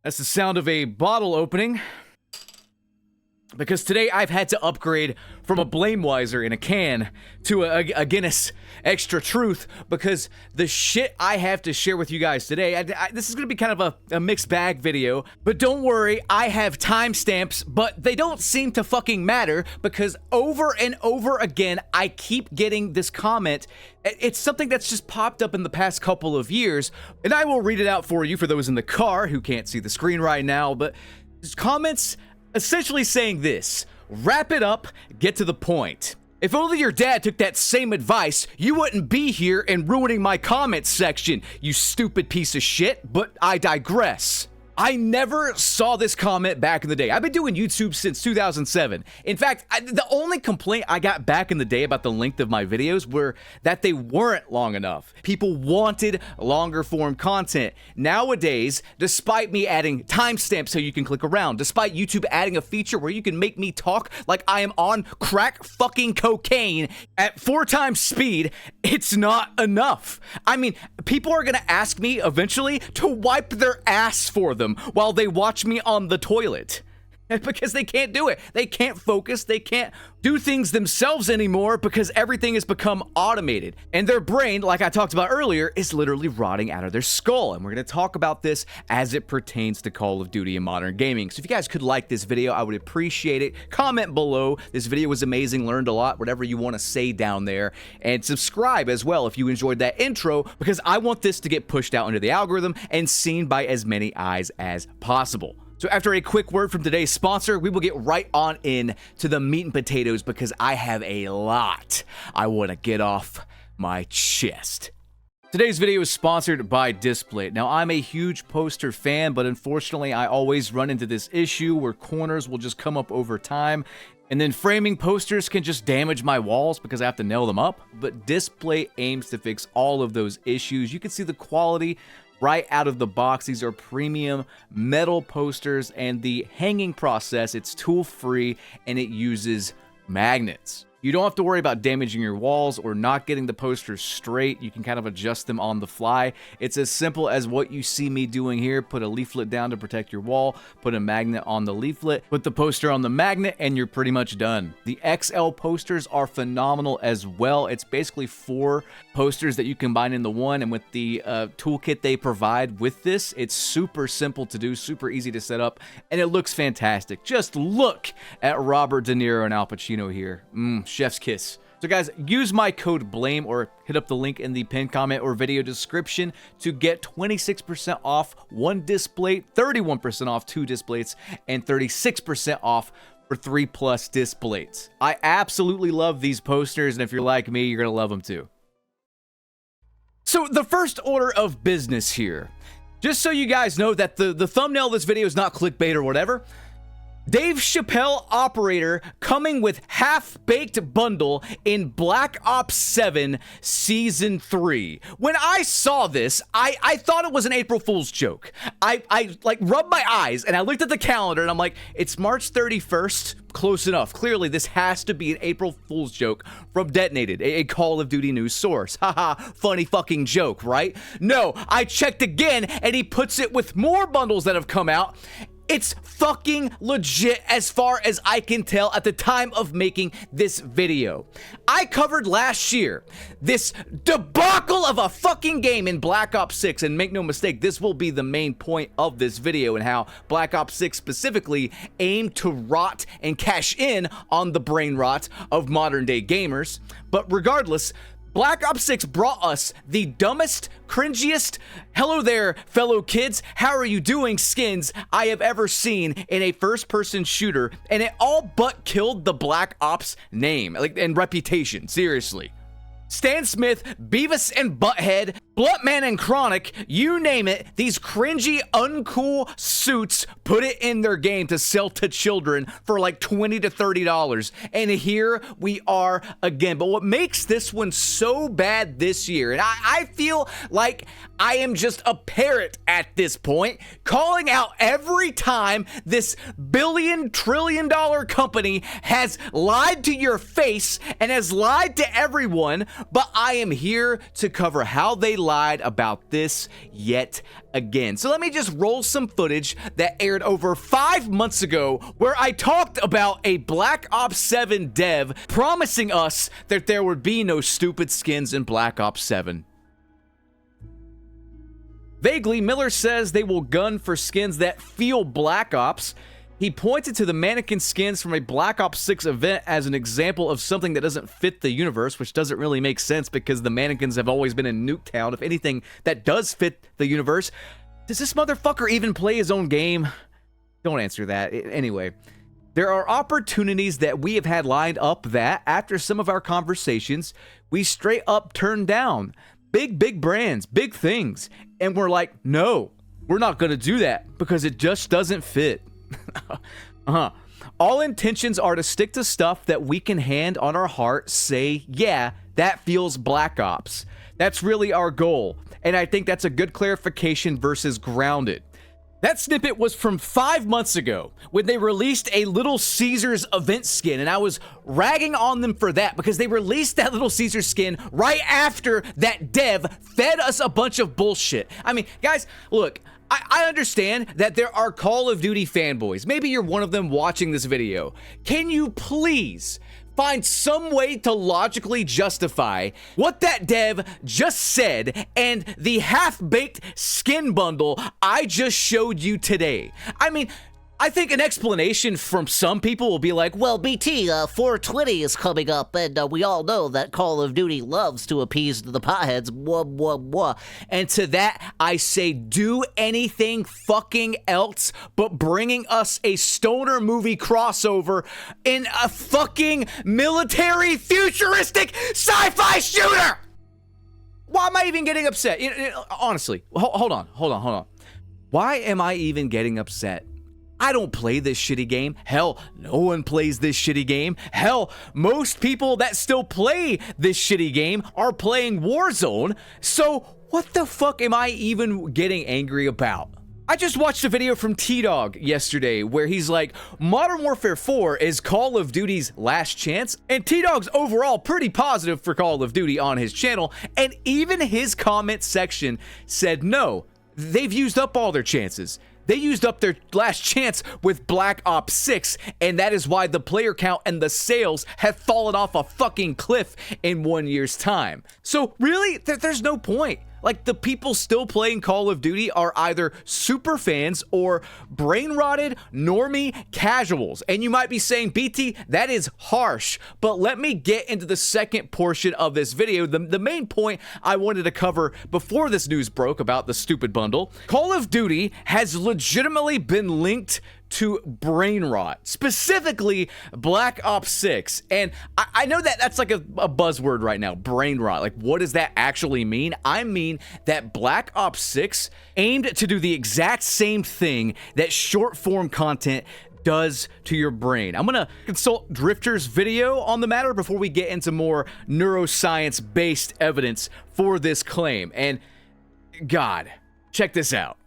That's the sound of a bottle opening. Because today I've had to upgrade from a Blameweiser in a can to a Guinness Extra Truth, because the shit I have to share with you guys today, this is going to be kind of a mixed bag video, but don't worry, I have timestamps, but they don't seem to fucking matter, because over and over again, I keep getting this comment. It's something that's just popped up in the past couple of years, and I will read it out for you for those in the car who can't see the screen right now, but comments essentially saying this: wrap it up, get to the point. If only your dad took that same advice, you wouldn't be here and ruining my comments section, you stupid piece of shit, but I digress. I never saw this comment back in the day. I've been doing YouTube since 2007. In fact, the only complaint I got back in the day about the length of my videos were that they weren't long enough. People wanted longer form content. Nowadays, despite me adding timestamps so you can click around, despite YouTube adding a feature where you can make me talk like I am on crack fucking cocaine at 4 times speed, it's not enough. I mean, people are gonna ask me eventually to wipe their ass for them while they watch me on the toilet. Because they can't do it. They can't focus. They can't do things themselves anymore because everything has become automated. And their brain, like I talked about earlier, is literally rotting out of their skull. And we're going to talk about this as it pertains to Call of Duty and modern gaming. So if you guys could like this video, I would appreciate it. Comment below. This video was amazing. Learned a lot. Whatever you want to say down there. And subscribe as well if you enjoyed that intro, because I want this to get pushed out into the algorithm and seen by as many eyes as possible. So after a quick word from today's sponsor, we will get right on in to the meat and potatoes, because I have a lot I want to get off my chest. Today's video is sponsored by Display. Now, I'm a huge poster fan, but unfortunately, I always run into this issue where corners will just come up over time, and then framing posters can just damage my walls because I have to nail them up. But Display aims to fix all of those issues. You can see the quality right out of the box. These are premium metal posters, and the hanging process, it's tool-free and it uses magnets. You don't have to worry about damaging your walls or not getting the posters straight. You can kind of adjust them on the fly. It's as simple as what you see me doing here. Put a leaflet down to protect your wall, put a magnet on the leaflet, put the poster on the magnet, and you're pretty much done. The XL posters are phenomenal as well. It's basically 4 posters that you combine into one, and with the toolkit they provide with this, it's super simple to do, super easy to set up, and it looks fantastic. Just look at Robert De Niro and Al Pacino here. Chef's kiss. So guys, use my code BLAME or hit up the link in the pinned comment or video description to get 26% off 1 display, 31% off 2 displays, and 36% off for 3+ displays. I absolutely love these posters, and if you're like me, you're gonna love them too. So the first order of business here, just so you guys know that the thumbnail of this video is not clickbait or whatever, Dave Chappelle Operator coming with half-baked bundle in Black Ops 7 Season 3. When I saw this, I thought it was an April Fool's joke. I like rubbed my eyes and I looked at the calendar and I'm like, it's March 31st. Close enough. Clearly, this has to be an April Fool's joke from Detonated, a Call of Duty news source. Haha, funny fucking joke, right? No, I checked again and he puts it with more bundles that have come out. It's fucking legit as far as I can tell at the time of making this video. I covered last year this debacle of a fucking game in Black Ops 6, and make no mistake, this will be the main point of this video, and how Black Ops 6 specifically aimed to rot and cash in on the brain rot of modern day gamers. But regardless, Black Ops 6 brought us the dumbest, cringiest, hello there, fellow kids, how are you doing skins I have ever seen in a first-person shooter, and it all but killed the Black Ops name and reputation, seriously. Stan Smith, Beavis and Butthead, Bloodman and Chronic, you name it, these cringy, uncool suits put it in their game to sell to children for like $20 to $30. And here we are again. But what makes this one so bad this year, and I feel like I am just a parrot at this point, calling out every time this billion-trillion-dollar company has lied to your face and has lied to everyone but I am here to cover how they lied about this yet again. So let me just roll some footage that aired over 5 months ago where I talked about a Black Ops 7 dev promising us that there would be no stupid skins in Black Ops 7. Vaguely, Miller says they will gun for skins that feel Black Ops. He pointed to the mannequin skins from a Black Ops 6 event as an example of something that doesn't fit the universe, which doesn't really make sense because the mannequins have always been in Nuketown. If anything, that does fit the universe. Does this motherfucker even play his own game? Don't answer that. Anyway, there are opportunities that we have had lined up that, after some of our conversations, we straight up turned down. Big brands, big things. And we're like, no, we're not going to do that because it just doesn't fit. All intentions are to stick to stuff that we can hand on our heart, say, yeah, that feels Black Ops. That's really our goal. And I think that's a good clarification versus grounded. That snippet was from 5 months ago when they released a Little Caesars event skin, and I was ragging on them for that because they released that Little Caesars skin right after that dev fed us a bunch of bullshit. I mean, guys, look, I understand that there are Call of Duty fanboys. Maybe you're one of them watching this video. Can you please find some way to logically justify what that dev just said and the half-baked skin bundle I just showed you today? I mean, I think an explanation from some people will be like, well, BT, 420 is coming up, and we all know that Call of Duty loves to appease the potheads, blah, blah, blah. And to that, I say, do anything fucking else but bringing us a stoner movie crossover in a fucking military futuristic sci-fi shooter! Why am I even getting upset? Honestly, hold on. Why am I even getting upset? I don't play this shitty game. Hell, no one plays this shitty game. Hell, most people that still play this shitty game are playing Warzone. So what the fuck am I even getting angry about? I just watched a video from T-Dog yesterday where he's like, Modern Warfare 4 is Call of Duty's last chance, and T-Dog's overall pretty positive for Call of Duty on his channel, and even his comment section said no, they've used up all their chances. They used up their last chance with Black Ops 6, and that is why the player count and the sales have fallen off a fucking cliff in 1 year's time. So really, there's no point. Like, the people still playing Call of Duty are either super fans or brain-rotted, normie casuals. And you might be saying, BT, that is harsh. But let me get into the second portion of this video. The main point I wanted to cover before this news broke about the stupid bundle. Call of Duty has legitimately been linked to brain rot, specifically Black Ops 6. And I know that that's like a buzzword right now, brain rot. Like, what does that actually mean? I mean that Black Ops 6 aimed to do the exact same thing that short form content does to your brain. I'm gonna consult Drifter's video on the matter before we get into more neuroscience-based evidence for this claim. And God, check this out.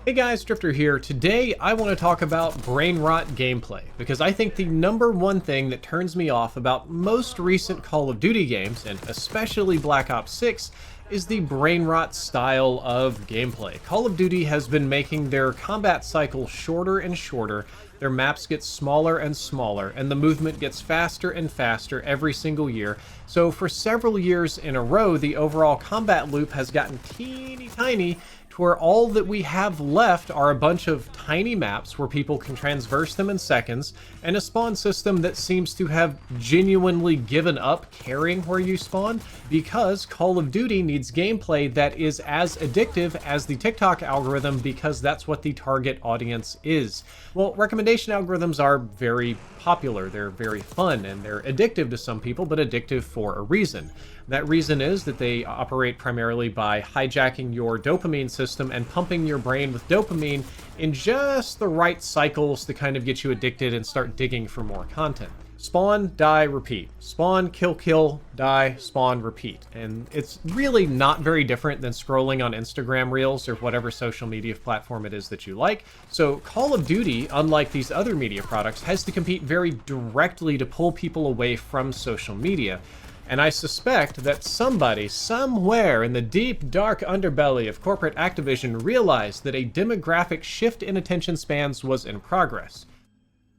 Hey guys, Drifter here. Today I want to talk about brain rot gameplay, because I think the number one thing that turns me off about most recent Call of Duty games, and especially Black Ops 6, is the brain rot style of gameplay. Call of Duty has been making their combat cycle shorter and shorter, their maps get smaller and smaller, and the movement gets faster and faster every single year. So for several years in a row, the overall combat loop has gotten teeny tiny, to where all that we have left are a bunch of tiny maps where people can traverse them in seconds, and a spawn system that seems to have genuinely given up caring where you spawn, because Call of Duty needs gameplay that is as addictive as the TikTok algorithm, because that's what the target audience is. Well, recommendation algorithms are very popular, they're very fun, and they're addictive to some people, but addictive for a reason. That reason is that they operate primarily by hijacking your dopamine system and pumping your brain with dopamine in just the right cycles to kind of get you addicted and start digging for more content. spawn, die, repeat. Spawn, kill, kill, die, spawn, repeat. And it's really not very different than scrolling on Instagram Reels or whatever social media platform it is that you like. So Call of Duty, unlike these other media products, has to compete very directly to pull people away from social media. And I suspect that somebody, somewhere in the deep, dark underbelly of corporate Activision realized that a demographic shift in attention spans was in progress.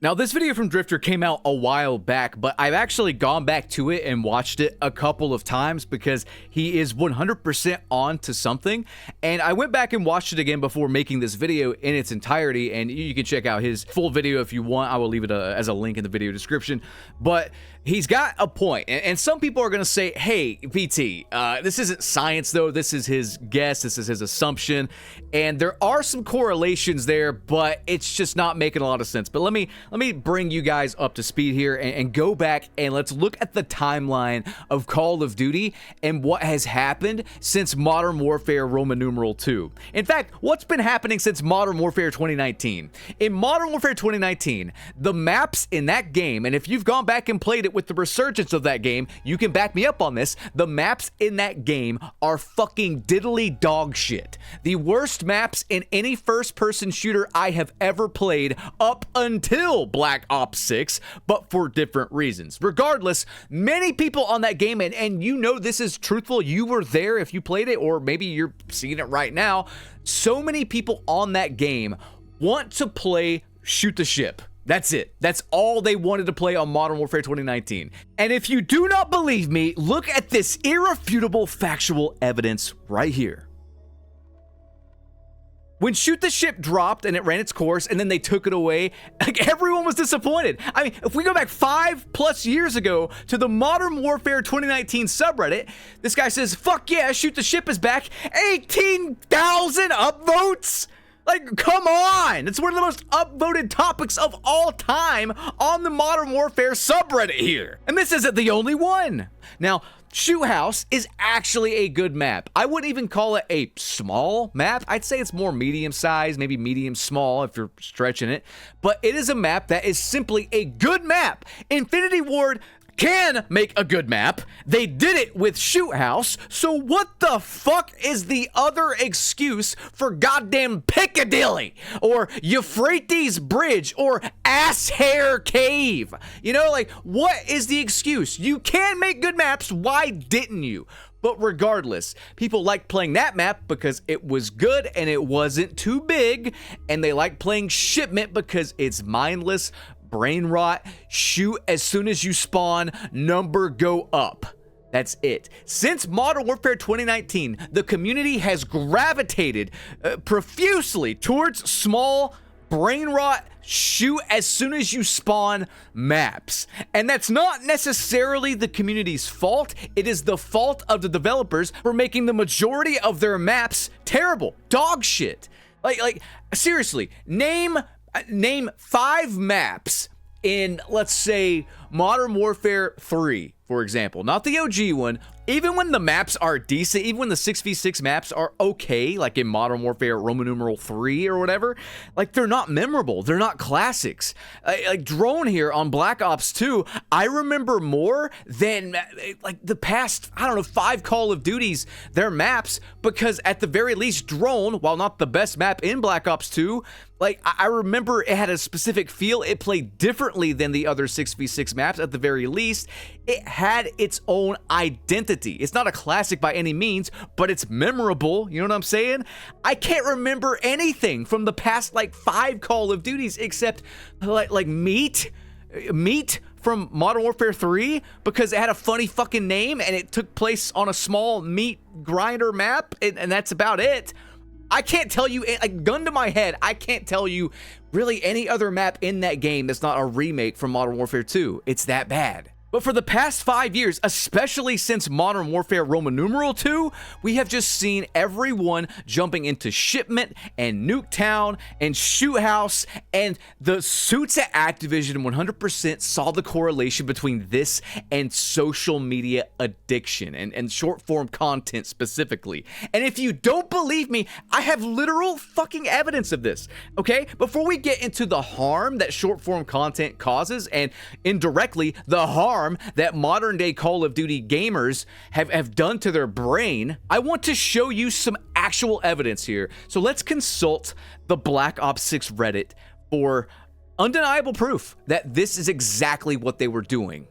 Now, this video from Drifter came out a while back, but I've actually gone back to it and watched it a couple of times because he is 100% on to something. And I went back and watched it again before making this video in its entirety, and you can check out his full video if you want. I will leave it as a link in the video description. But he's got a point, and some people are going to say, hey, VT, this isn't science, though. This is his guess. This is his assumption. And there are some correlations there, but it's just not making a lot of sense. But let me bring you guys up to speed here and go back and let's look at the timeline of Call of Duty and what has happened since Modern Warfare Roman numeral 2. In fact, what's been happening since Modern Warfare 2019? In Modern Warfare 2019, the maps in that game, and if you've gone back and played it with the resurgence of that game, you can back me up on this, the maps in that game are fucking diddly dog shit. The worst maps in any first-person shooter I have ever played up until Black Ops 6, but for different reasons. Regardless, many people on that game, and you know this is truthful, you were there if you played it, or maybe you're seeing it right now, so many people on that game want to play shoot the ship. That's it. That's all they wanted to play on Modern Warfare 2019. And if you do not believe me, look at this irrefutable factual evidence right here. When Shoot the Ship dropped and it ran its course and then they took it away, like, everyone was disappointed. I mean, if we go back 5+ years ago to the Modern Warfare 2019 subreddit, this guy says, fuck yeah, Shoot the Ship is back. 18,000 upvotes? Like, come on! It's one of the most upvoted topics of all time on the Modern Warfare subreddit here. And this isn't the only one. Now, Shoot House is actually a good map. I wouldn't even call it a small map. I'd say it's more medium size, maybe medium small if you're stretching it. But it is a map that is simply a good map. Infinity Ward can make a good map. They did it with Shoot House, so what the fuck is the other excuse for goddamn Piccadilly or Euphrates Bridge or Ass Hair Cave? You know, like, what is the excuse? You can make good maps, why didn't you? But regardless, people like playing that map because it was good and it wasn't too big, and they like playing Shipment because it's mindless, brain rot, shoot as soon as you spawn, number go up. That's it. Since Modern Warfare 2019, the community has gravitated profusely towards small, brain rot, shoot as soon as you spawn maps. And that's not necessarily the community's fault. It is the fault of the developers for making the majority of their maps terrible, dog shit. Like seriously, name 5 maps in, let's say, Modern Warfare 3, for example. Not the OG one. Even when the maps are decent, even when the 6v6 maps are okay, like in Modern Warfare Roman numeral 3 or whatever, like, they're not memorable. They're not classics. Like Drone here on Black Ops 2, I remember more than, like, the past, I don't know, 5 Call of Duties, their maps, because at the very least, Drone, while not the best map in Black Ops 2, like, I remember it had a specific feel. It played differently than the other 6v6 maps at the very least. It had its own identity. It's not a classic by any means, but it's memorable. You know what I'm saying? I can't remember anything from the past, like, 5 Call of Duties except, like Meat from Modern Warfare 3, because it had a funny fucking name and it took place on a small meat grinder map, and that's about it. I can't tell you, like, gun to my head, I can't tell you really any other map in that game that's not a remake from Modern Warfare 2. It's that bad. But for the past 5 years, especially since Modern Warfare Roman numeral 2, we have just seen everyone jumping into Shipment and Nuketown and Shoot House, and the suits at Activision 100% saw the correlation between this and social media addiction and short form content specifically. And if you don't believe me, I have literal fucking evidence of this, okay? Before we get into the harm that short form content causes, and indirectly the harm that modern day Call of Duty gamers have done to their brain, I want to show you some actual evidence here. So let's consult the Black Ops 6 Reddit for undeniable proof that this is exactly what they were doing.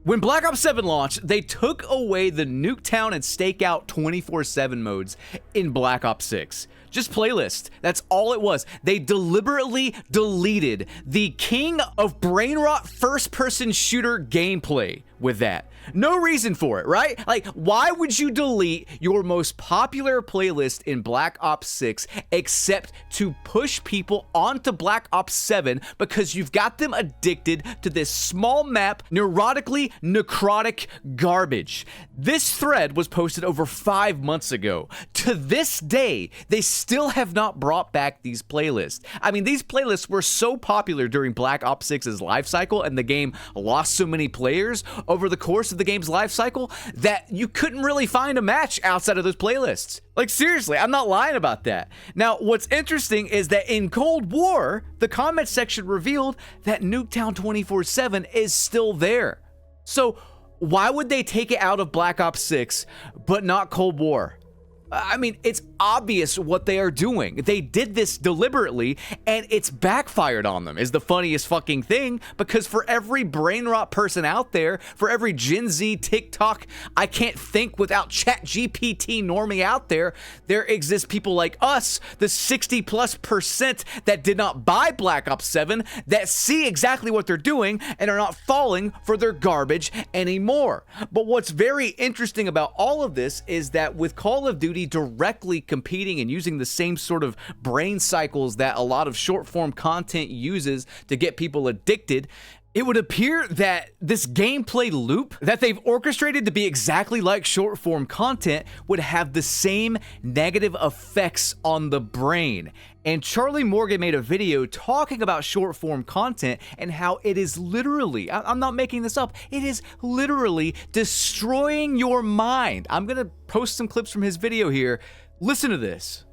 When Black Ops 7 launched, they took away the Nuketown and Stakeout 24/7 modes in Black Ops 6. Just playlist. That's all it was. They deliberately deleted the king of brain rot first-person shooter gameplay with that. No reason for it, right? Like, why would you delete your most popular playlist in Black Ops 6 except to push people onto Black Ops 7 because you've got them addicted to this small map, neurotically necrotic garbage? This thread was posted over 5 months ago. To this day, they still have not brought back these playlists. I mean, these playlists were so popular during Black Ops 6's life cycle, and the game lost so many players over the course of the game's life cycle that you couldn't really find a match outside of those playlists. Like, seriously, I'm not lying about that. Now, what's interesting is that in Cold War, the comment section revealed that Nuketown 24/7 is still there. So why would they take it out of Black Ops 6 but not Cold War? I mean, it's obvious what they are doing. They did this deliberately, and it's backfired on them, is the funniest fucking thing, because for every brain rot person out there, for every Gen Z, TikTok, I can't think without ChatGPT normie out there, there exist people like us, the 60+% that did not buy Black Ops 7, that see exactly what they're doing and are not falling for their garbage anymore. But what's very interesting about all of this is that with Call of Duty directly competing and using the same sort of brain cycles that a lot of short form content uses to get people addicted, it would appear that this gameplay loop that they've orchestrated to be exactly like short form content would have the same negative effects on the brain. And Charlie Morgan made a video talking about short form content and how it is literally, I'm not making this up, it is literally destroying your mind. I'm gonna post some clips from his video here. Listen to this.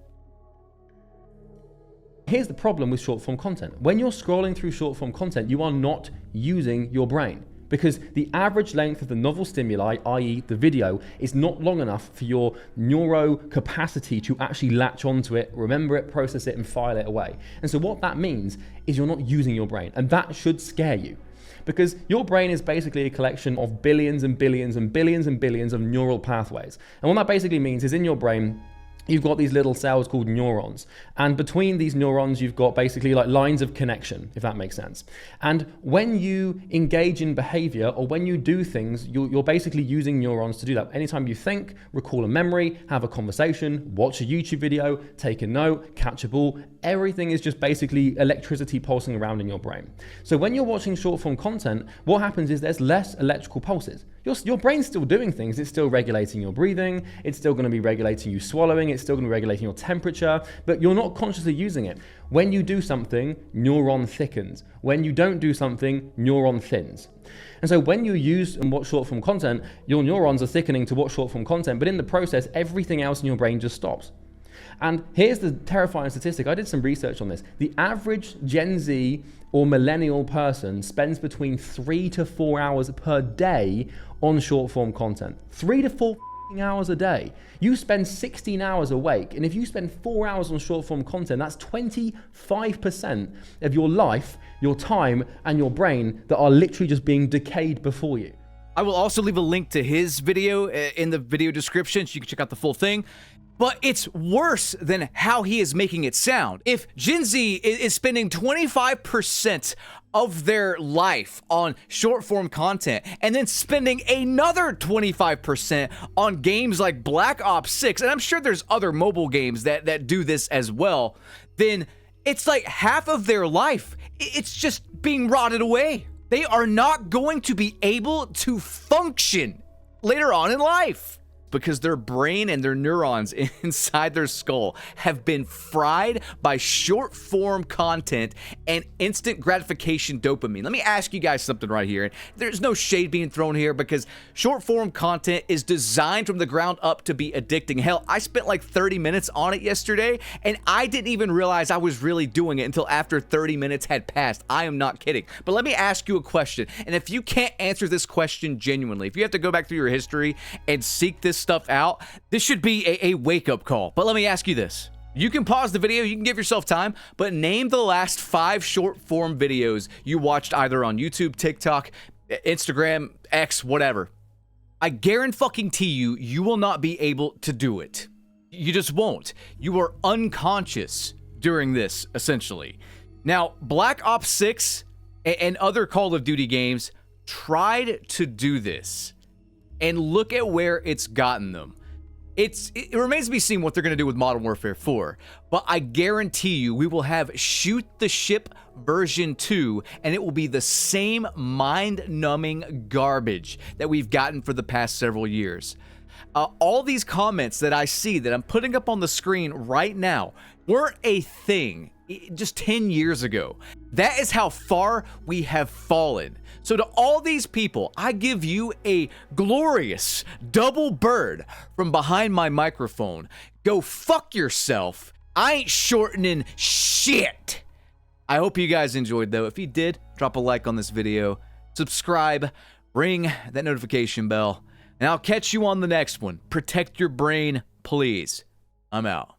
Here's the problem with short form content. When you're scrolling through short form content, you are not using your brain, because the average length of the novel stimuli, i.e. the video, is not long enough for your neuro capacity to actually latch onto it, remember it, process it, and file it away. And so what that means is you're not using your brain, and that should scare you. Because your brain is basically a collection of billions and billions and billions and billions of neural pathways. And what that basically means is in your brain, you've got these little cells called neurons. And between these neurons, you've got basically like lines of connection, if that makes sense. And when you engage in behavior or when you do things, you're basically using neurons to do that. Anytime you think, recall a memory, have a conversation, watch a YouTube video, take a note, catch a ball, everything is just basically electricity pulsing around in your brain. So when you're watching short form content, what happens is there's less electrical pulses. Your brain's still doing things. It's still regulating your breathing. It's still going to be regulating you swallowing. It's still going to be regulating your temperature, but you're not consciously using it. When you do something, neuron thickens. When you don't do something, neuron thins. And so when you use and watch short form content, your neurons are thickening to watch short form content, but in the process, everything else in your brain just stops. And here's the terrifying statistic. I did some research on this. The average Gen Z or millennial person spends between 3 to 4 hours per day on short form content. 3 to 4 hours a day. You spend 16 hours awake, and if you spend 4 hours on short form content, that's 25% of your life, your time, and your brain that are literally just being decayed before you. I will also leave a link to his video in the video description so you can check out the full thing. But it's worse than how he is making it sound. If Gen Z is spending 25% of their life on short form content and then spending another 25% on games like Black Ops 6, and I'm sure there's other mobile games that do this as well, then it's like half of their life, it's just being rotted away. They are not going to be able to function later on in life because their brain and their neurons inside their skull have been fried by short form content and instant gratification dopamine. Let me ask you guys something right here. There's no shade being thrown here because short form content is designed from the ground up to be addicting. Hell, I spent like 30 minutes on it yesterday and I didn't even realize I was really doing it until after 30 minutes had passed. I am not kidding. But let me ask you a question. And if you can't answer this question genuinely, if you have to go back through your history and seek this stuff out, this should be a wake-up call. But let me ask you this. You can pause the video, you can give yourself time, but name the last 5 short-form videos you watched either on YouTube, TikTok, Instagram, X, whatever. I guarantee you, you will not be able to do it. You just won't. You are unconscious during this, essentially. Now, Black Ops 6 and other Call of Duty games tried to do this. And look at where it's gotten them. It remains to be seen what they're going to do with Modern Warfare 4, but I guarantee you we will have Shoot the Ship version 2, and it will be the same mind-numbing garbage that we've gotten for the past several years. All these comments that I see that I'm putting up on the screen right now weren't a thing just 10 years ago. That is how far we have fallen. So to all these people, I give you a glorious double bird from behind my microphone. Go fuck yourself. I ain't shortening shit. I hope you guys enjoyed though. If you did, drop a like on this video, subscribe, ring that notification bell, and I'll catch you on the next one. Protect your brain, please. I'm out.